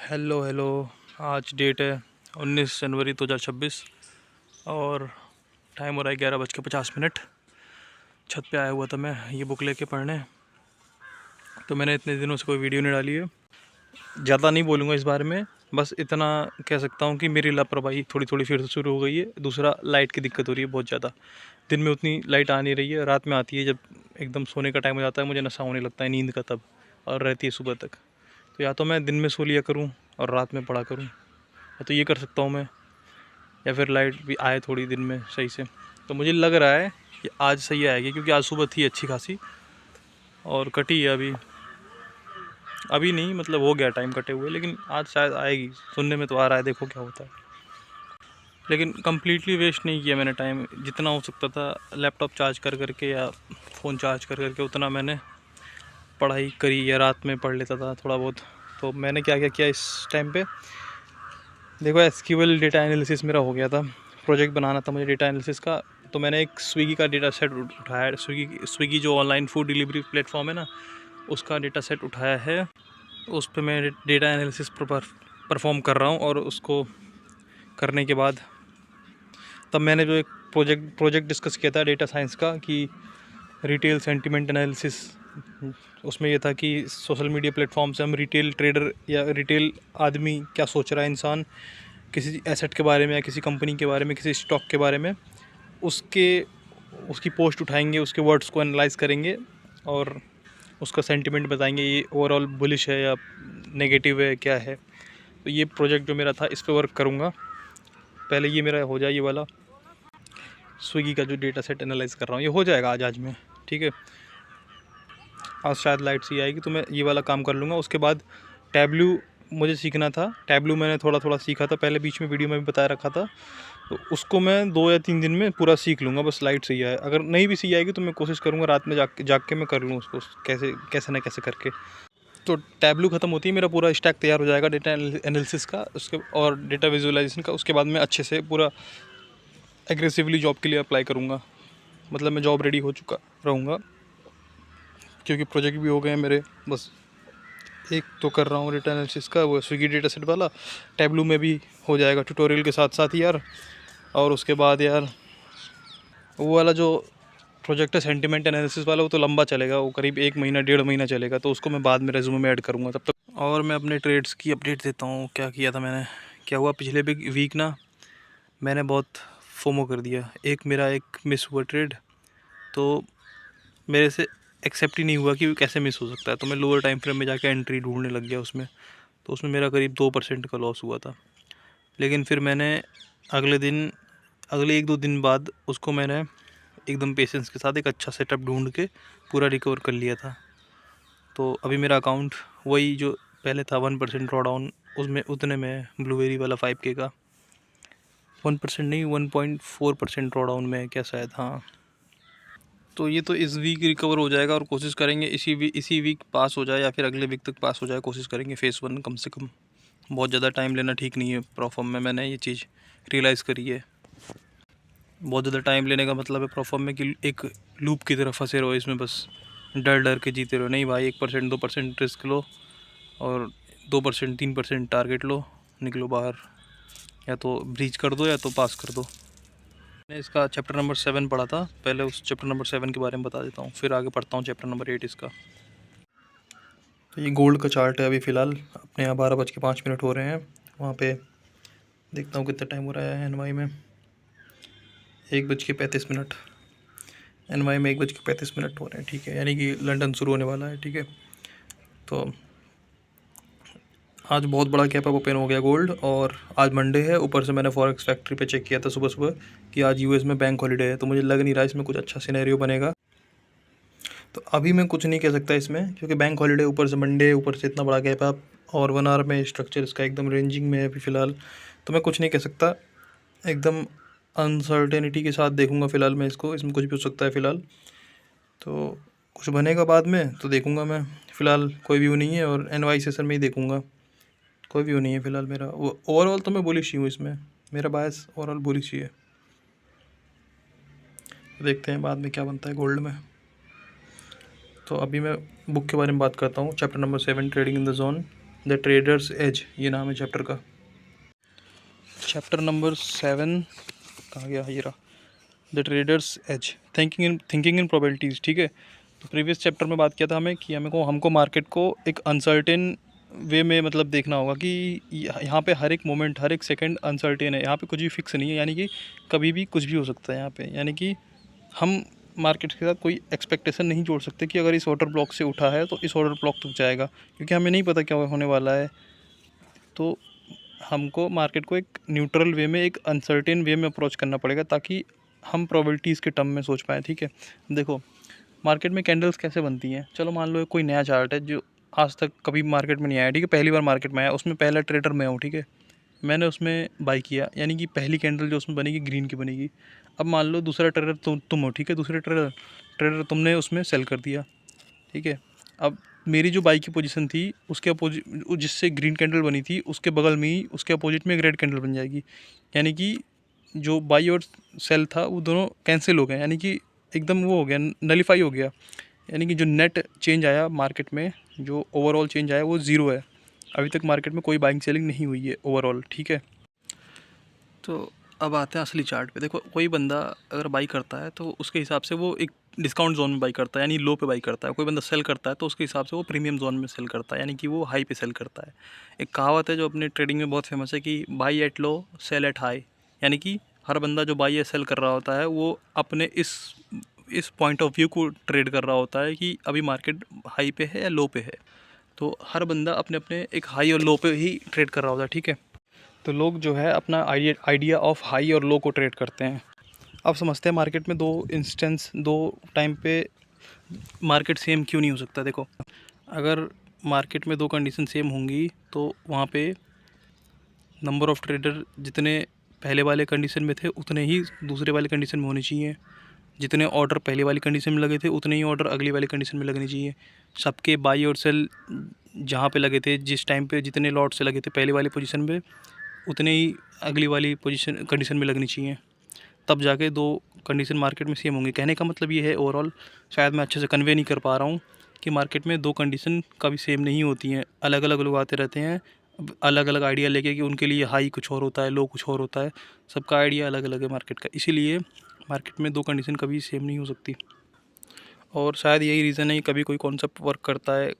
Hello hello. आज date है 19 जनवरी 2026 और टाइम हो रहा है 11:50। छत पे आया हुआ था मैं ये बुक लेके पढ़ने। तो मैंने इतने दिनों से कोई वीडियो नहीं डाली है। ज़्यादा नहीं बोलूँगा इस बारे में, बस इतना कह सकता हूँ कि मेरी लापरवाही थोड़ी थोड़ी फिर से शुरू हो गई है। दूसरा, लाइट की दिक्कत हो रही है बहुत ज़्यादा। दिन में उतनी लाइट आ नहीं रही है, रात में आती है जब एकदम सोने का टाइम हो जाता है, मुझे नशा होने लगता है नींद का तब, और रहती है सुबह तक। तो या तो मैं दिन में सो लिया करूँ और रात में पढ़ा करूँ, या तो ये कर सकता हूँ मैं, या फिर लाइट भी आए थोड़ी दिन में सही से। तो मुझे लग रहा है कि आज सही आएगी, क्योंकि आज सुबह थी अच्छी खासी और कटी है अभी। अभी नहीं, मतलब हो गया टाइम कटे हुए, लेकिन आज शायद आएगी। सुनने में तो आ रहा है, देखो क्या होता है। लेकिन कम्प्लीटली वेस्ट नहीं किया मैंने टाइम। जितना हो सकता था लैपटॉप चार्ज कर करके या फ़ोन चार्ज कर करके उतना मैंने पढ़ाई करी, या रात में पढ़ लेता था थोड़ा बहुत। तो मैंने क्या क्या किया इस टाइम पे, देखो एसक्यूएल डेटा एनालिसिस मेरा हो गया था। प्रोजेक्ट बनाना था मुझे डेटा एनालिसिस का। तो मैंने एक स्विगी का डेटा सेट उठाया। स्विगी जो ऑनलाइन फूड डिलीवरी प्लेटफॉर्म है ना, उसका डेटा सेट उठाया है। उस पर मैं डेटा एनालिसिस परफॉर्म कर रहा हूँ। और उसको करने के बाद तब मैंने जो एक प्रोजेक्ट डिस्कस किया था डेटा साइंस का, कि रिटेल सेंटिमेंट एनालिसिस। उसमें यह था कि सोशल मीडिया प्लेटफॉर्म से हम रिटेल ट्रेडर या रिटेल आदमी क्या सोच रहा है, इंसान किसी एसेट के बारे में या किसी कंपनी के बारे में, किसी स्टॉक के बारे में, उसकी पोस्ट उठाएंगे, उसके वर्ड्स को एनालाइज करेंगे और उसका सेंटिमेंट बताएंगे, ये ओवरऑल बुलिश है या नेगेटिव है, क्या है। तो ये प्रोजेक्ट जो मेरा था, इस पे वर्क करूँगा। पहले ये मेरा हो जाए, ये वाला स्विगी का जो डेटा सेट एनालाइज कर रहा हूँ, ये हो जाएगा आज में, ठीक है। आज शायद लाइट सी आएगी तो मैं ये वाला काम कर लूँगा। उसके बाद टैब्लू मुझे सीखना था। टैब्लू मैंने थोड़ा थोड़ा सीखा था पहले, बीच में वीडियो में भी बताया रखा था। तो उसको मैं 2 या 3 दिन में पूरा सीख लूँगा, बस लाइट सही आए। अगर नहीं भी सही आएगी तो मैं कोशिश करूँगा रात में जाग के मैं कर लूँ उसको, कैसे ना कैसे करके। तो टैब्लू ख़त्म होती है, मेरा पूरा स्टैक तैयार हो जाएगा डेटा एनालिसिस का, उसके और डेटा विजुअलाइजेशन का। उसके बाद मैं अच्छे से पूरा एग्रेसिवली जॉब के लिए अप्लाई करूँगा। मतलब मैं जॉब रेडी हो चुका रहूँगा, क्योंकि प्रोजेक्ट भी हो गए हैं मेरे। बस एक तो कर रहा हूँ डेटा एनालिसिस का, वो स्विगी डेटा सेट वाला। टैब्लू में भी हो जाएगा ट्यूटोरियल के साथ साथ यार। और उसके बाद यार वो वाला जो प्रोजेक्ट है सेंटिमेंट एनालिसिस वाला, वो तो लंबा चलेगा, वो करीब 1 महीना 1.5 महीना चलेगा। तो उसको मैं बाद में रेज्यूमे में ऐड करूँगा तब तक। और मैं अपने ट्रेड्स की अपडेट देता हूँ, क्या किया था मैंने। क्या हुआ पिछले वीक ना, मैंने बहुत फोमो कर दिया। मेरा एक मिस हुआ ट्रेड, तो मेरे से एक्सेप्ट ही नहीं हुआ कि कैसे मिस हो सकता है। तो मैं लोअर टाइम फ्रेम में जाके एंट्री ढूंढने लग गया उसमें। तो उसमें मेरा करीब 2% का लॉस हुआ था। लेकिन फिर मैंने अगले 1-2 दिन बाद उसको मैंने एकदम पेशेंस के साथ एक अच्छा सेटअप ढूंढ के पूरा रिकवर कर लिया था। तो अभी मेरा अकाउंट वही जो पहले था, 1% ड्रॉ डाउन, उसमें उतने में ब्लूबेरी वाला 5K का 1% नहीं, 1.4% ड्रॉ डाउन में है क्या शायद, हाँ। तो ये तो इस वीक रिकवर हो जाएगा, और कोशिश करेंगे इसी वीक पास हो जाए, या फिर अगले वीक तक पास हो जाए। कोशिश करेंगे फेज़ 1 कम से कम। बहुत ज़्यादा टाइम लेना ठीक नहीं है परफॉर्म में, मैंने ये चीज़ रियलाइज़ करी है। बहुत ज़्यादा टाइम लेने का मतलब है परफॉर्म में कि एक लूप की तरह फंसे रहो इसमें, बस डर डर के जीते रहो। नहीं भाई, 1% 2% रिस्क लो, और 2% 3% टारगेट लो, निकलो बाहर। या तो ब्रीच कर दो या तो पास कर दो। मैंने इसका चैप्टर नंबर 7 पढ़ा था, पहले उस चैप्टर नंबर 7 के बारे में बता देता हूँ, फिर आगे पढ़ता हूँ चैप्टर नंबर 8 इसका। तो ये गोल्ड का चार्ट है। अभी फ़िलहाल अपने यहाँ 12:05 हो रहे हैं। वहाँ पे देखता हूँ कितना टाइम हो रहा है एनवाई में। 1:35। एनवाई में 1:35 हो रहे हैं, ठीक है। यानी कि लंदन शुरू होने वाला है, ठीक है। तो आज बहुत बड़ा गैप अप ओपन हो गया गोल्ड, और आज मंडे है। ऊपर से मैंने फॉरेक्स फैक्ट्री पे चेक किया था सुबह सुबह कि आज यूएस में बैंक हॉलीडे है। तो मुझे लग नहीं रहा इसमें कुछ अच्छा सिनेरियो बनेगा। तो अभी मैं कुछ नहीं कह सकता इसमें, क्योंकि बैंक हॉलीडे, ऊपर से मंडे, ऊपर से इतना बड़ा गैप अप, और 1 आवर में स्ट्रक्चर इसका एकदम रेंजिंग में है अभी फ़िलहाल। तो मैं कुछ नहीं कह सकता, एकदम अनसर्टेनिटी के साथ देखूंगा फ़िलहाल मैं इसको। इसमें कुछ भी हो सकता है फ़िलहाल। तो कुछ बनेगा बाद में तो देखूंगा मैं। फ़िलहाल कोई व्यू नहीं है, और एनवाई सेशन में ही देखूंगा। कोई व्यू नहीं है फ़िलहाल मेरा। ओवरऑल तो मैं बुलिश ही हूँ इसमें, मेरा बायस ओवरऑल बुलिश ही है। देखते हैं बाद में क्या बनता है गोल्ड में। तो अभी मैं बुक के बारे में बात करता हूँ, chapter number 7 trading in the zone. The traders edge, ये नाम है चैप्टर का। चैप्टर नंबर 7 कहाँ गया, ये रहा, the traders edge, thinking in probabilities. ठीक है, तो प्रीवियस चैप्टर में बात किया था हमें कि हमको मार्केट को एक अनसर्टेन वे में मतलब देखना होगा कि यहाँ पे हर एक मोमेंट, हर एक सेकंड अनसर्टेन है, यहाँ पे कुछ भी फिक्स नहीं है, यानी कि कभी भी कुछ भी हो सकता है यहाँ पे। यानी कि हम मार्केट के साथ कोई एक्सपेक्टेशन नहीं जोड़ सकते कि अगर इस ऑर्डर ब्लॉक से उठा है तो इस ऑर्डर ब्लॉक तक जाएगा, क्योंकि हमें नहीं पता क्या होने वाला है। तो हमको मार्केट को एक न्यूट्रल वे में, एक अनसर्टेन वे में अप्रोच करना पड़ेगा ताकि हम प्रोबेबिलिटीज़ के टर्म में सोच पाएँ। ठीक है, देखो मार्केट में कैंडल्स कैसे बनती हैं। चलो मान लो कोई नया चार्ट है जो आज तक कभी मार्केट में नहीं आया, ठीक है, पहली बार मार्केट में आया, उसमें पहला ट्रेडर मैं हूँ। ठीक है, मैंने उसमें बाई किया, यानी कि पहली कैंडल जो उसमें बनेगी ग्रीन की बनेगी। अब मान लो दूसरा ट्रेडर तुम हो, ठीक है, दूसरे ट्रेडर तुमने उसमें सेल कर दिया। ठीक है, अब मेरी जो बाई की पोजीशन थी उसके अपोजिट, जिससे ग्रीन कैंडल बनी थी उसके बगल में ही उसके अपोजिट में एक रेड कैंडल बन जाएगी, यानी कि जो बाई और सेल था वो दोनों कैंसिल हो गए, यानी कि एकदम वो हो गया, नलीफाई हो गया। यानी कि जो नेट चेंज आया मार्केट में, जो ओवरऑल चेंज आया वो ज़ीरो है। अभी तक मार्केट में कोई बाइंग सेलिंग नहीं हुई है ओवरऑल। ठीक है, तो अब आते हैं असली चार्ट पे। देखो कोई बंदा अगर बाई करता है तो उसके हिसाब से वो एक डिस्काउंट जोन में बाई करता है, यानी लो पे बाई करता है। कोई बंदा सेल करता है तो उसके हिसाब से वो प्रीमियम जोन में सेल करता है, यानी कि वो हाई पे सेल करता है। एक कहावत है जो अपने ट्रेडिंग में बहुत फेमस है कि buy at low sell at high, यानी कि हर बंदा जो बाई या सेल कर रहा होता है वो अपने इस पॉइंट ऑफ व्यू को ट्रेड कर रहा होता है कि अभी मार्केट हाई पे है या लो पे है। तो हर बंदा अपने अपने एक हाई और लो पे ही ट्रेड कर रहा होता है। ठीक है, तो लोग जो है अपना आइडिया ऑफ हाई और लो को ट्रेड करते हैं। अब समझते हैं मार्केट में दो टाइम पे मार्केट सेम क्यों नहीं हो सकता। देखो अगर मार्केट में दो कंडीशन सेम होंगी तो वहाँ पे नंबर ऑफ़ ट्रेडर जितने पहले वाले कंडीशन में थे उतने ही दूसरे वाले कंडीशन में होने चाहिए। जितने ऑर्डर पहले वाली कंडीशन में लगे थे उतने ही ऑर्डर अगली वाली कंडीशन में लगने चाहिए। सबके बाई और सेल जहाँ पे लगे थे, जिस टाइम पे जितने लॉट से लगे थे पहले वाली पोजीशन पे, उतने ही अगली वाली कंडीशन में लगनी चाहिए। तब जाके दो कंडीशन मार्केट में सेम होंगी। कहने का मतलब ये है, ओवरऑल शायद मैं अच्छे से कन्वे नहीं कर पा रहा हूँ कि मार्केट में दो कंडीशन कभी सेम नहीं होती हैं। अलग अलग लोग आते रहते हैं अलग अलग आइडिया लेके कि उनके लिए हाई कुछ और होता है, लो कुछ और होता है। सबका आइडिया अलग अलग है मार्केट का, इसीलिए मार्केट में दो कंडीशन कभी सेम नहीं हो सकती। और शायद यही रीज़न है कि कभी कोई कॉन्सेप्ट वर्क करता है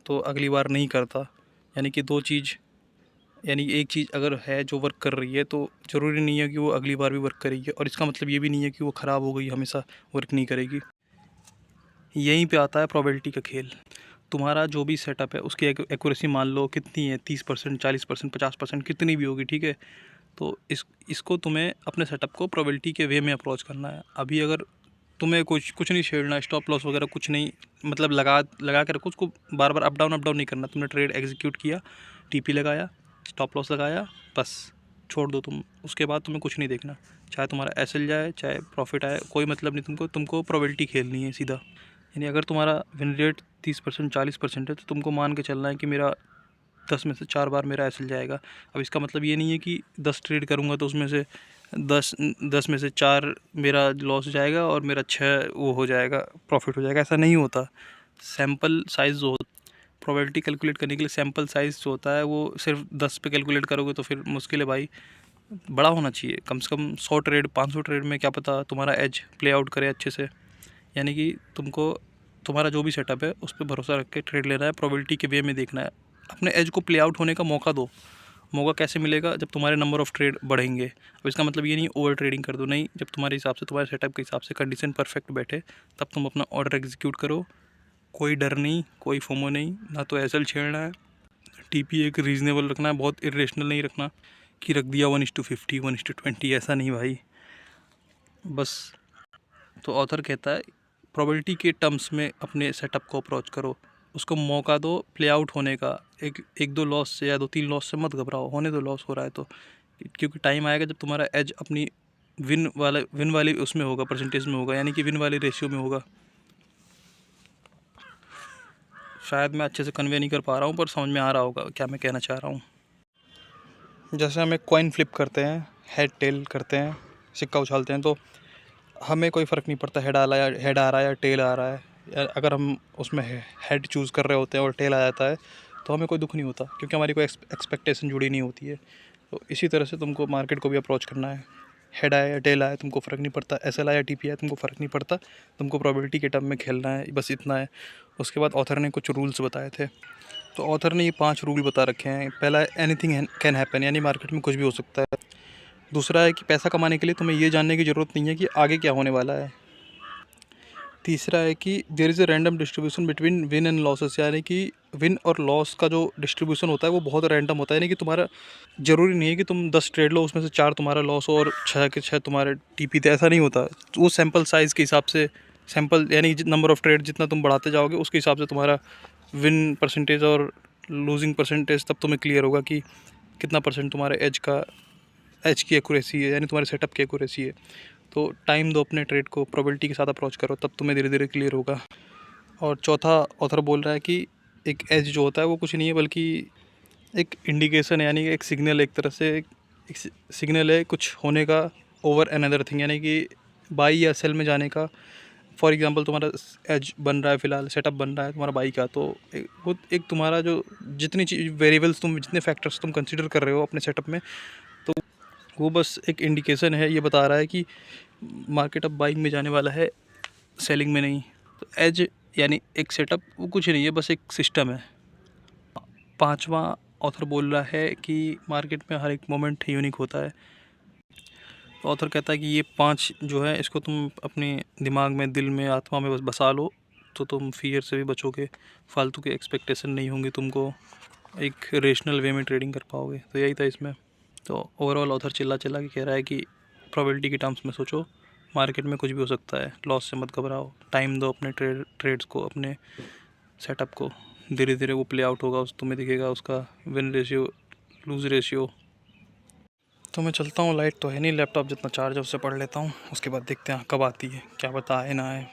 तो अगली बार नहीं करता। यानी कि दो चीज़, यानी एक चीज़ अगर है जो वर्क कर रही है तो ज़रूरी नहीं है कि वो अगली बार भी वर्क करेगी, और इसका मतलब ये भी नहीं है कि वो ख़राब हो गई हमेशा वर्क नहीं करेगी। यहीं पे आता है प्रोबेबिलिटी का खेल। तुम्हारा जो भी सेटअप है उसकी एक्यूरेसी मान लो कितनी है, 30%, 40%, 50%, कितनी भी होगी। ठीक है, तो इसको तुम्हें अपने सेटअप को प्रोबेबिलिटी के वे में अप्रोच करना है। अभी अगर तुम्हें कुछ नहीं छेड़ना, स्टॉप लॉस वगैरह कुछ नहीं, मतलब लगा के रखो उसको, बार बार अप डाउन नहीं करना। तुमने ट्रेड एग्जीक्यूट किया, टीपी लगाया, स्टॉप लॉस लगाया, बस छोड़ दो तुम। उसके बाद तुम्हें कुछ नहीं देखना, चाहे तुम्हारा एसएल जाए चाहे प्रॉफिट आए, कोई मतलब नहीं। तुमको प्रोबेबिलिटी खेलनी है सीधा। यानी अगर तुम्हारा विन रेट 30%, 40% है तो तुमको मान के चलना है कि मेरा 10 में से 4 बार मेरा एसएल जाएगा। अब इसका मतलब ये नहीं है कि 10 ट्रेड करूँगा तो उसमें से 10 में से 4 मेरा लॉस जाएगा और मेरा 6 वो हो जाएगा, प्रॉफिट हो जाएगा। ऐसा नहीं होता। सैम्पल साइज़ जो प्रोबेबिलिटी कैलकुलेट करने के लिए सैम्पल साइज़ जो होता है वो सिर्फ 10 पे कैलकुलेट करोगे तो फिर मुश्किल है भाई। बड़ा होना चाहिए, कम से कम 100 ट्रेड 500 ट्रेड में क्या पता तुम्हारा एज प्ले आउट करे अच्छे से। यानी कि तुमको तुम्हारा जो भी सेटअप है उस पर भरोसा रख के ट्रेड लेना है, प्रोबेबिलिटी के वे में देखना है। अपने एज को प्ले आउट होने का मौका दो। मौका कैसे मिलेगा? जब तुम्हारे नंबर ऑफ़ ट्रेड बढ़ेंगे। अब इसका मतलब ये नहीं ओवर ट्रेडिंग कर दो, नहीं। जब तुम्हारे हिसाब से, तुम्हारे सेटअप के हिसाब से कंडीशन परफेक्ट बैठे तब तुम अपना ऑर्डर एग्जीक्यूट करो। कोई डर नहीं, कोई फोमो नहीं, ना तो एसएल छेड़ना है। टीपी एक रीज़नेबल रखना है, बहुत इरेशनल नहीं रखना कि रख दिया 1:50, 1:20, ऐसा नहीं भाई। बस तो ऑथर कहता है प्रोबेबिलिटी के टर्म्स में अपने सेटअप को अप्रोच करो, उसको मौका दो प्ले आउट होने का। एक दो लॉस से या 2-3 लॉस से मत घबराओ, होने दो लॉस हो रहा है तो, क्योंकि टाइम आएगा जब तुम्हारा एज अपनी विन वाली उसमें होगा, परसेंटेज में होगा, यानी कि विन वाली रेशियो में होगा। शायद मैं अच्छे से कन्वे नहीं कर पा रहा हूँ पर समझ में आ रहा होगा क्या मैं कहना चाह रहा हूँ। जैसे हम एक कॉइन फ्लिप करते हैं, हेड टेल करते हैं, सिक्का उछालते हैं, तो हमें कोई फ़र्क नहीं पड़ता हेड आ रहा है या टेल आ रहा है। या अगर हम उसमें हेड चूज़ कर रहे होते हैं और टेल आ जाता है तो तो हमें कोई दुख नहीं होता, क्योंकि हमारी कोई एक्सपेक्टेशन जुड़ी नहीं होती है। तो इसी तरह से तुमको मार्केट को भी अप्रोच करना है। हेड आया या टेल आया तुमको फ़र्क नहीं पड़ता, एसएल आया टीपी आया तुमको फ़र्क नहीं पड़ता, तुमको प्रोबेबिलिटी के टर्म में खेलना है, बस इतना है। उसके बाद ऑथर ने कुछ रूल्स बताए थे, तो ऑथर ने ये 5 रूल बता रखे हैं। पहला, एनीथिंग कैन हैपन, यानी मार्केट में कुछ भी हो सकता है। दूसरा है कि पैसा कमाने के लिए तुम्हें ये जानने की ज़रूरत नहीं है कि आगे क्या होने वाला है। तीसरा है कि there is a random distribution between win and losses, यानी कि विन और लॉस का जो डिस्ट्रीब्यूशन होता है वो बहुत रैंडम होता है। यानी कि तुम्हारा ज़रूरी नहीं है कि तुम 10 ट्रेड लो, उसमें से 4 तुम्हारा लॉस हो और 6 के 6 तुम्हारे टीपी थे, ऐसा नहीं होता। वो सैम्पल साइज़ के हिसाब से, सैम्पल यानी नंबर ऑफ़ ट्रेड जितना तुम बढ़ाते जाओगे उसके हिसाब से तुम्हारा विन परसेंटेज और लूजिंग परसेंटेज तब तुम्हें क्लियर होगा कि कितना परसेंट तुम्हारे एज की एक्यूरेसी है, यानी तुम्हारे सेटअप की एक्यूरेसी है। तो टाइम दो अपने ट्रेड को, प्रोबेबिलिटी के साथ अप्रोच करो, तब तुम्हें धीरे धीरे क्लियर होगा। और चौथा, ऑथर बोल रहा है कि एक एज जो होता है वो कुछ नहीं है बल्कि एक इंडिकेशन है, यानी कि एक सिग्नल, एक तरह से एक सिग्नल है कुछ होने का ओवर अनदर थिंग, यानी कि बाई या सेल में जाने का। फॉर एग्जांपल तुम्हारा एज बन रहा है, फिलहाल सेटअप बन रहा है तुम्हारा बाई का, तो वो एक तुम्हारा जो जितनी चीज़ वेरिएबल्स तुम, जितने फैक्टर्स तुम कंसिडर कर रहे हो अपने सेटअप में, तो वो बस एक इंडिकेशन है, ये बता रहा है कि मार्केट अब बाइंग में जाने वाला है, सेलिंग में नहीं। तो एज यानी एक सेटअप वो कुछ नहीं है, बस एक सिस्टम है। पांचवा, ऑथर बोल रहा है कि मार्केट में हर एक मोमेंट यूनिक होता है। तो ऑथर कहता है कि ये 5 जो है इसको तुम अपने दिमाग में, दिल में, आत्मा में बस बसा लो, तो तुम फियर से भी बचोगे, फालतू के एक्सपेक्टेशन नहीं होंगे, तुमको एक रेशनल वे में ट्रेडिंग कर पाओगे। तो यही था इसमें। तो ओवरऑल ऑथर चिल्ला चिल्ला के कह रहा है कि प्रोबेबिलिटी के टर्म्स में सोचो, मार्केट में कुछ भी हो सकता है, लॉस से मत घबराओ, टाइम दो अपने ट्रेड्स को, अपने सेटअप को, धीरे धीरे वो प्ले आउट होगा, उस तुम्हें दिखेगा उसका विन रेशियो, लूज रेशियो। तो मैं चलता हूँ, लाइट तो है नहीं, लैपटॉप जितना चार्ज है उससे पढ़ लेता हूँ, उसके बाद देखते हैं कब आती है, क्या पता आए ना आए।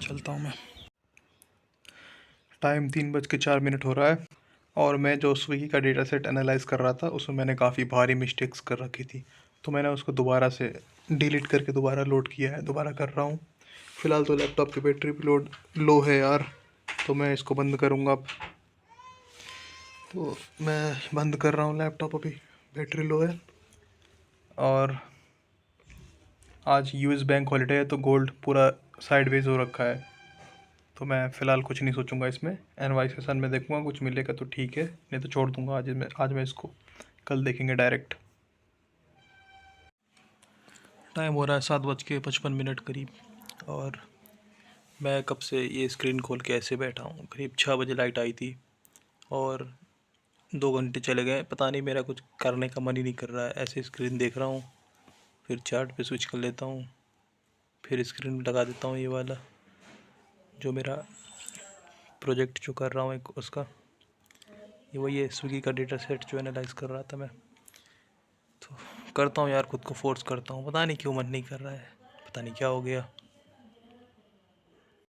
चलता हूँ मैं। टाइम 3:04 हो रहा है और मैं जो स्विगी का डेटा सेट एनालाइज कर रहा था उसमें मैंने काफ़ी भारी मिस्टेक्स कर रखी थी, तो मैंने उसको दोबारा से डिलीट करके दोबारा लोड किया है, दोबारा कर रहा हूँ। फ़िलहाल तो लैपटॉप की बैटरी भी लो है यार, तो मैं इसको बंद करूँगा अब। तो मैं बंद कर रहा हूँ लैपटॉप, अभी बैटरी लो है। और आज यूएस बैंक हॉलीडे है तो गोल्ड पूरा साइडवेज हो रखा है, तो मैं फ़िलहाल कुछ नहीं सोचूंगा इसमें। एनवाई सेशन में देखूंगा, कुछ मिलेगा तो ठीक है, नहीं तो छोड़ दूंगा। आज मैं इसको कल देखेंगे डायरेक्ट। टाइम हो रहा है 7:55 करीब, और मैं कब से ये स्क्रीन खोल के ऐसे बैठा हूँ। करीब 6 बजे लाइट आई थी और 2 घंटे चले गए, पता नहीं मेरा कुछ करने का मन ही नहीं कर रहा है, ऐसे स्क्रीन देख रहा हूँ। फिर चार्ट पे स्विच कर लेता हूँ, फिर स्क्रीन लगा देता हूँ ये वाला जो मेरा प्रोजेक्ट जो कर रहा हूँ एक उसका, ये वही है स्विगी का डेटा सेट जो एनालाइज कर रहा था मैं। तो करता हूँ यार, खुद को फोर्स करता हूँ, पता नहीं क्यों मन नहीं कर रहा है, पता नहीं क्या हो गया।